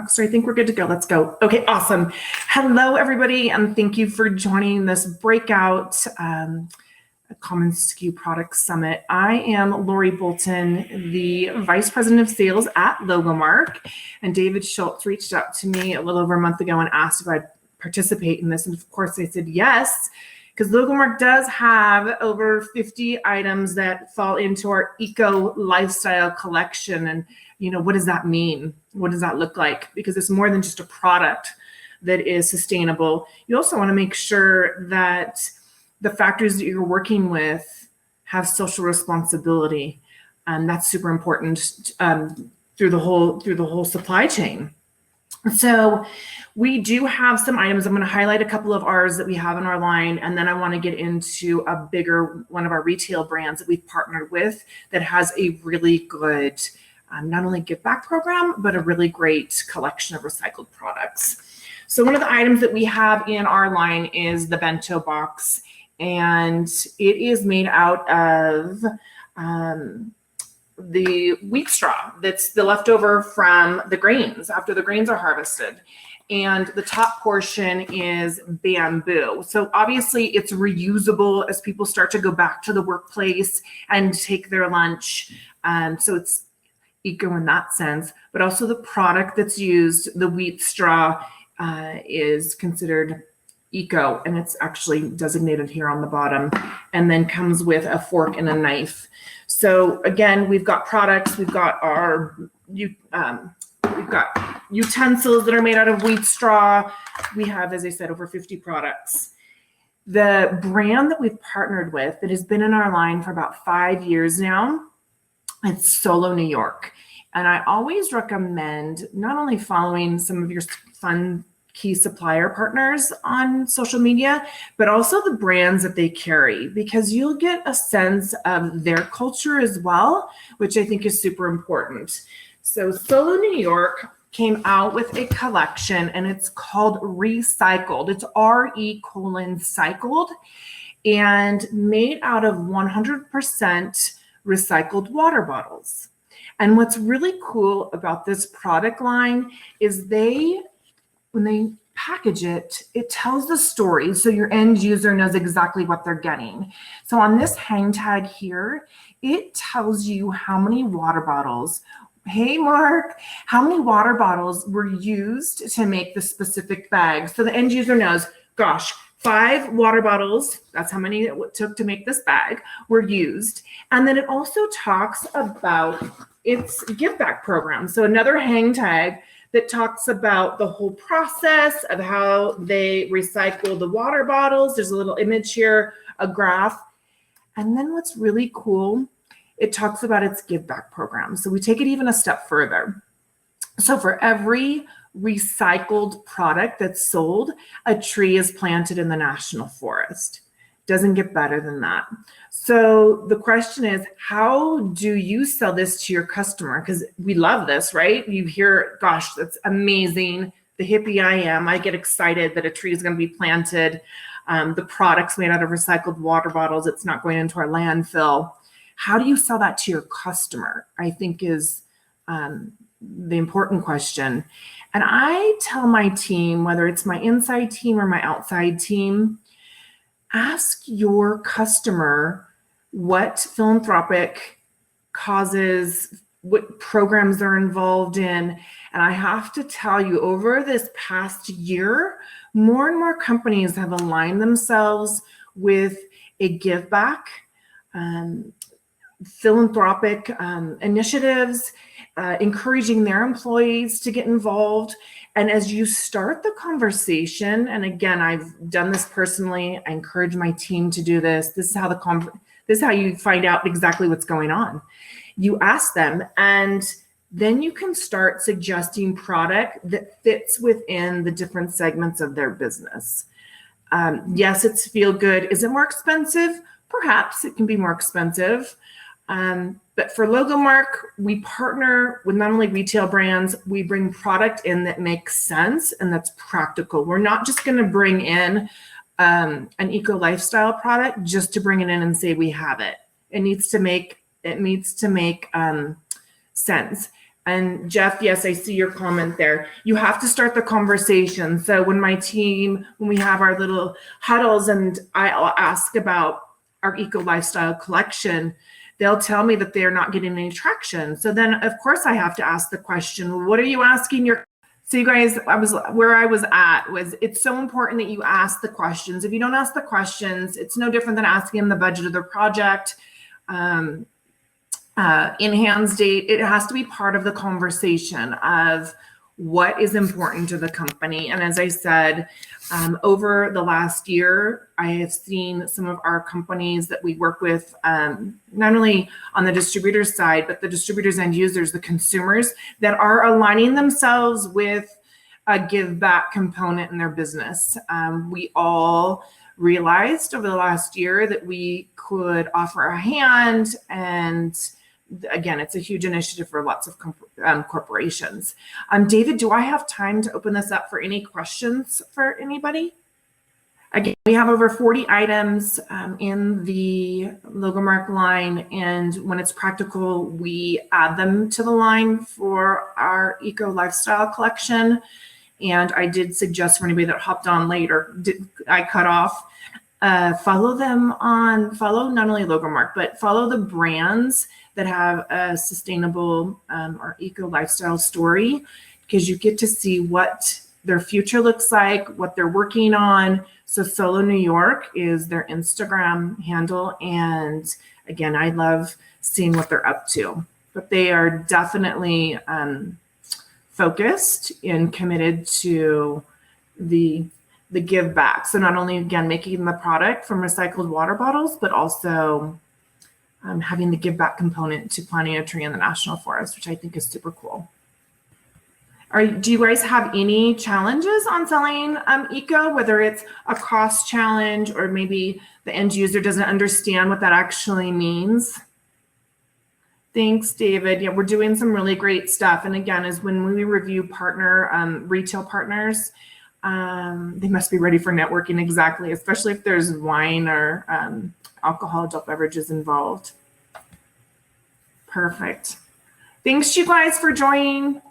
So I think we're good to go. Let's go. Okay, awesome. Hello, everybody, and thank you for joining this breakout commonsku product summit. I am Lori Bolton, the Vice President of Sales at Logomark, and David Schultz reached out to me a little over a month ago and asked if I'd participate in this, and of course I said yes, because Logomark does have over 50 items that fall into our eco lifestyle collection. And you know, what does that mean? What does that look like? Because it's more than just a product that is sustainable. You also want to make sure that the factories that you're working with have social responsibility. And that's super important through the whole supply chain. So we do have some items. I'm going to highlight a couple of ours that we have in our line, and then I want to get into a bigger one of our retail brands that we've partnered with that has a really good not only give back program, but a really great collection of recycled products. So one of the items that we have in our line is the bento box, and it is made out of the wheat straw that's the leftover from the grains after the grains are harvested. And the top portion is bamboo. So obviously it's reusable as people start to go back to the workplace and take their lunch. So it's eco in that sense, but also the product that's used, the wheat straw, is considered eco, and it's actually designated here on the bottom, and then comes with a fork and a knife. So again, we've got products, we've got utensils that are made out of wheat straw. We have, as I said, over 50 products. The brand that we've partnered with that has been in our line for about 5 years now, it's Solo New York. And I always recommend not only following some of your fun key supplier partners on social media, but also the brands that they carry, because you'll get a sense of their culture as well, which I think is super important. So Solo New York came out with a collection, and it's called Recycled. It's RE:cycled, and made out of 100% recycled water bottles. And what's really cool about this product line is when they package it, it tells the story, so your end user knows exactly what they're getting. So on this hang tag here, it tells you how many water bottles, hey Mark, how many water bottles were used to make the specific bag. So the end user knows, gosh, 5 water bottles, that's how many it took to make this bag, were used. And then it also talks about its give back program. So another hang tag that talks about the whole process of how they recycle the water bottles. There's a little image here, a graph. And then what's really cool, it talks about its give back program. So we take it even a step further. So for every recycled product that's sold, a tree is planted in the national forest. Doesn't get better than that. So the question is, how do you sell this to your customer? Because we love this, right? You hear, gosh, that's amazing. The hippie I am, I get excited that a tree is going to be planted. The product's made out of recycled water bottles. It's not going into our landfill. How do you sell that to your customer, I think is the important question. And I tell my team, whether it's my inside team or my outside team, ask your customer what philanthropic causes, what programs they're involved in. And I have to tell you, over this past year, more and more companies have aligned themselves with a give back, philanthropic initiatives, encouraging their employees to get involved. And as you start the conversation, and again, I've done this personally, I encourage my team to do this. This is how you find out exactly what's going on. You ask them, and then you can start suggesting product that fits within the different segments of their business. Yes, it's feel good. Is it more expensive? Perhaps it can be more expensive. But for Logomark, we partner with not only retail brands, we bring product in that makes sense and that's practical. We're not just going to bring in an eco lifestyle product just to bring it in and say we have it. It needs to make sense. And Jeff, yes, I see your comment there. You have to start the conversation. So when we have our little huddles and I'll ask about our eco lifestyle collection, they'll tell me that they're not getting any traction. So then of course I have to ask the question, what are you asking your, so you guys, where I was at was, it's so important that you ask the questions. If you don't ask the questions, it's no different than asking them the budget of their project, in-hands date. It has to be part of the conversation of what is important to the company. And as I said, over the last year, I have seen some of our companies that we work with, not only on the distributor side, but the distributors and users, the consumers, that are aligning themselves with a give back component in their business. We all realized over the last year that we could offer a hand, and again, it's a huge initiative for lots of corporations. David, do I have time to open this up for any questions for anybody? Again, we have over 40 items in the Logomark line, and when it's practical, we add them to the line for our eco lifestyle collection. And I did suggest for anybody that hopped on later, I cut off, follow not only Logomark, but follow the brands that have a sustainable or eco lifestyle story, because you get to see what their future looks like, what they're working on. So Solo New York is their Instagram handle. And again, I love seeing what they're up to, but they are definitely focused and committed to the give back. So not only, again, making the product from recycled water bottles, but also having the give back component to planting a tree in the national forest, which I think is super cool. Do you guys have any challenges on selling eco, whether it's a cost challenge or maybe the end user doesn't understand what that actually means? Thanks, David. Yeah, we're doing some really great stuff. And again, is when we review retail partners, they must be ready for networking, exactly, especially if there's wine or alcohol, adult beverages involved. Perfect. Thanks you guys for joining.